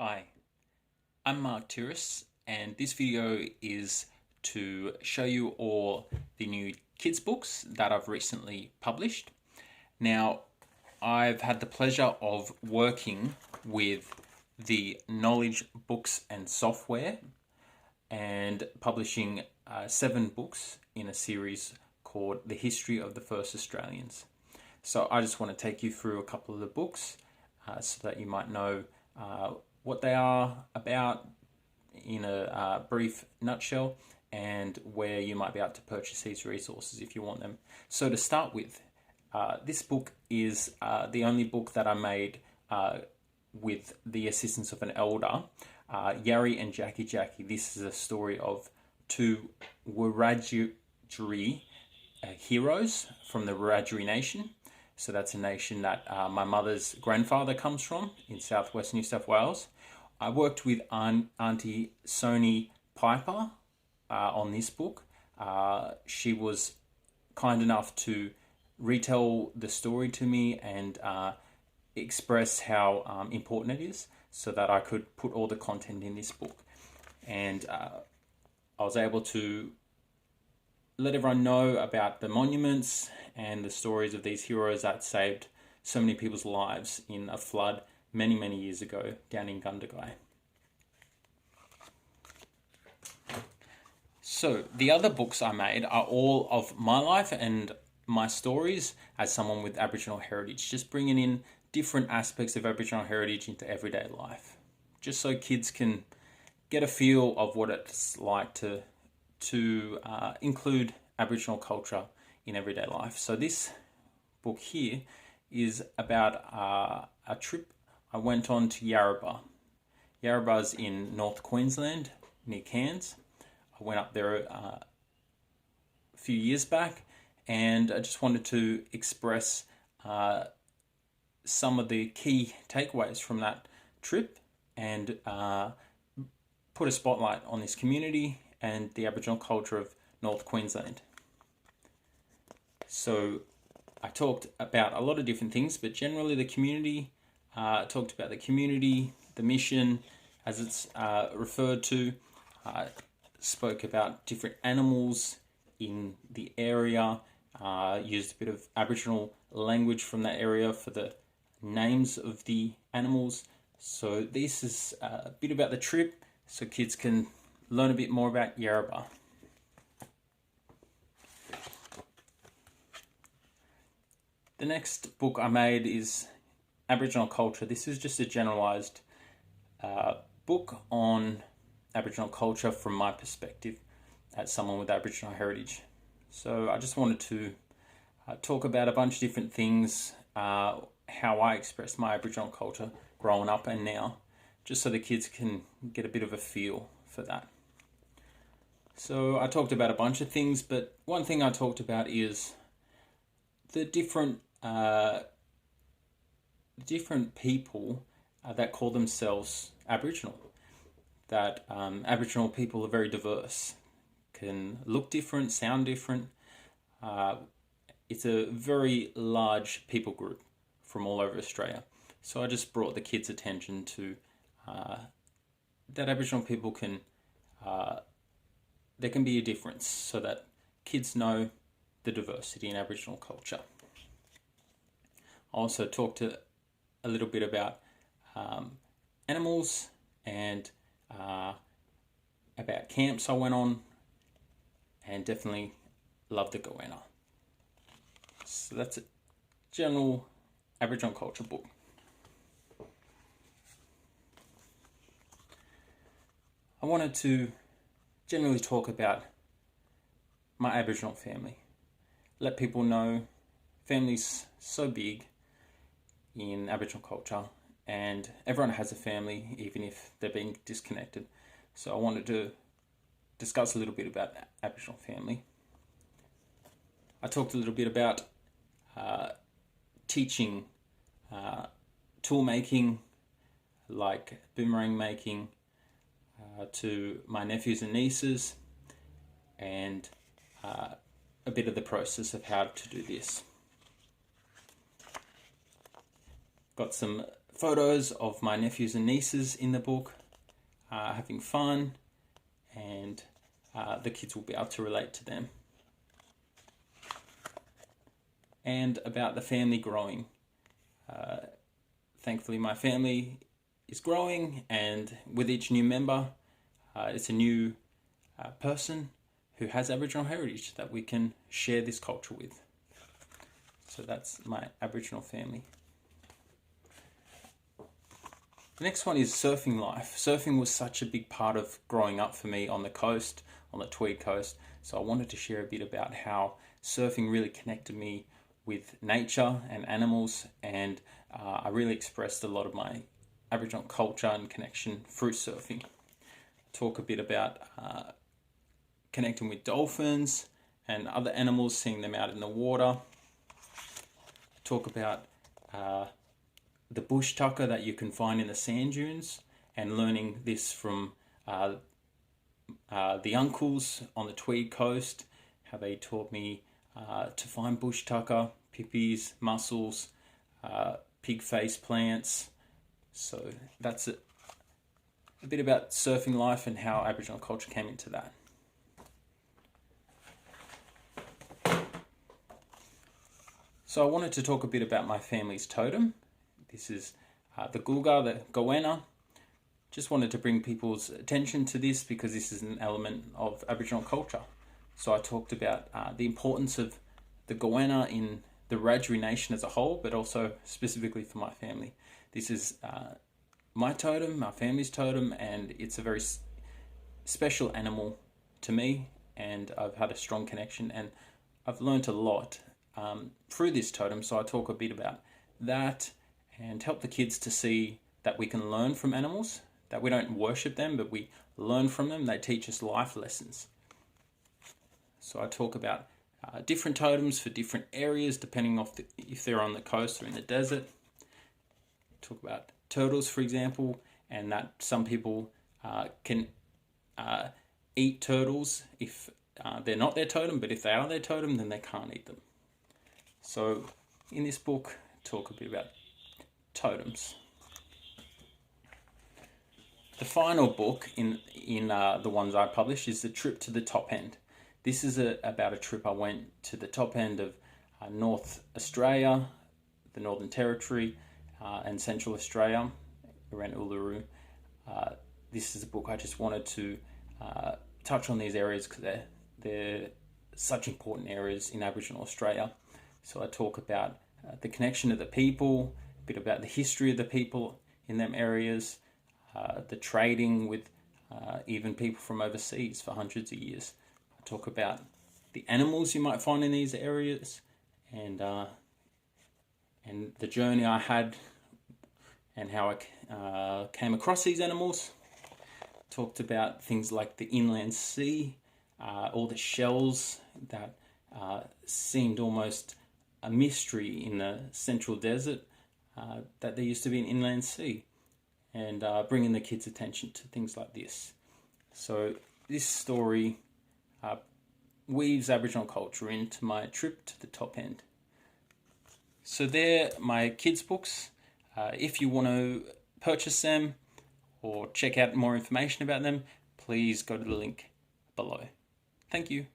Hi, I'm Mark Tirris, and this video is to show you all the new kids books that I've recently published. Now, I've had the pleasure of working with the Knowledge Books and Software and publishing 7 books in a series called The History of the First Australians. So I just want to take you through a couple of the books so that you might know what they are about in a brief nutshell, and where you might be able to purchase these resources if you want them. So to start with, this book is the only book that I made with the assistance of an elder, Yarri and Jackie. This is a story of 2 Wiradjuri heroes from the Wiradjuri Nation. So that's a nation that my mother's grandfather comes from in southwest New South Wales. I worked with Auntie Sony Piper on this book. She was kind enough to retell the story to me and express how important it is so that I could put all the content in this book. And I was able to let everyone know about the monuments and the stories of these heroes that saved so many people's lives in a flood many years ago down in Gundagai. So the other books I made are all of my life and my stories as someone with Aboriginal heritage, just bringing in different aspects of Aboriginal heritage into everyday life, just so kids can get a feel of what it's like to include Aboriginal culture in everyday life. So this book here is about a trip I went on to Yarrabah. Yarrabah's in North Queensland, near Cairns. I went up there a few years back, and I just wanted to express some of the key takeaways from that trip and put a spotlight on this community and the Aboriginal culture of North Queensland. So I talked about a lot of different things, but generally the community, talked about the community, the mission as it's referred to, spoke about different animals in the area, used a bit of Aboriginal language from that area for the names of the animals. So this is a bit about the trip so kids can learn a bit more about Yarrabah. The next book I made is Aboriginal culture. This is just a generalised book on Aboriginal culture from my perspective as someone with Aboriginal heritage. So I just wanted to talk about a bunch of different things, how I express my Aboriginal culture growing up and now, just so the kids can get a bit of a feel for that. So I talked about a bunch of things, but one thing I talked about is the different people that call themselves Aboriginal. That Aboriginal people are very diverse, can look different, sound different. It's a very large people group from all over Australia. So I just brought the kids' attention to that Aboriginal people can, there can be a difference so that kids know the diversity in Aboriginal culture. I also talked a little bit about animals and about camps I went on, and definitely love the goanna. So that's a general Aboriginal culture book. I wanted to generally talk about my Aboriginal family. Let people know family's so big in Aboriginal culture, and everyone has a family even if they're being disconnected. So I wanted to discuss a little bit about Aboriginal family. I talked a little bit about teaching tool making, like boomerang making, to my nephews and nieces, and a bit of the process of how to do this. Got some photos of my nephews and nieces in the book, having fun, and the kids will be able to relate to them. And about the family growing. Thankfully, my family is growing, and with each new member, it's a new person who has Aboriginal heritage that we can share this culture with. So that's my Aboriginal family. The next one is surfing life. Surfing was such a big part of growing up for me on the coast, on the Tweed coast. So I wanted to share a bit about how surfing really connected me with nature and animals, and I really expressed a lot of my Aboriginal culture and connection through surfing. Talk a bit about connecting with dolphins and other animals, seeing them out in the water. Talk about the bush tucker that you can find in the sand dunes, and learning this from the uncles on the Tweed coast, how they taught me to find bush tucker, pippies, mussels, pig face plants. So that's a bit about surfing life and how Aboriginal culture came into that. So I wanted to talk a bit about my family's totem. This is the Gulga, the goanna. Just wanted to bring people's attention to this because this is an element of Aboriginal culture. So I talked about the importance of the goanna in the Wiradjuri nation as a whole, but also specifically for my family. This is my totem, my family's totem, and it's a very special animal to me, and I've had a strong connection, and I've learnt a lot through this totem. So I talk a bit about that and help the kids to see that we can learn from animals, that we don't worship them, but we learn from them. They teach us life lessons. So I talk about different totems for different areas, depending on if they're on the coast or in the desert. Talk about turtles, for example, and that some people can eat turtles if they're not their totem, but if they are their totem, then they can't eat them. So in this book, talk a bit about totems. The final book in the ones I published is The Trip to the Top End. This is about a trip I went to the top end of North Australia, the Northern Territory, and Central Australia, around Uluru. This is a book I just wanted to touch on these areas because they're such important areas in Aboriginal Australia. So I talk about the connection of the people, a bit about the history of the people in them areas, the trading with even people from overseas for hundreds of years. I talk about the animals you might find in these areas, and the journey I had and how I came across these animals. Talked about things like the inland sea, all the shells that seemed almost a mystery in the central desert, that there used to be an inland sea, and bringing the kids' attention to things like this. So this story weaves Aboriginal culture into my trip to the top end. So they're my kids' books. If you want to purchase them or check out more information about them, please go to the link below. Thank you.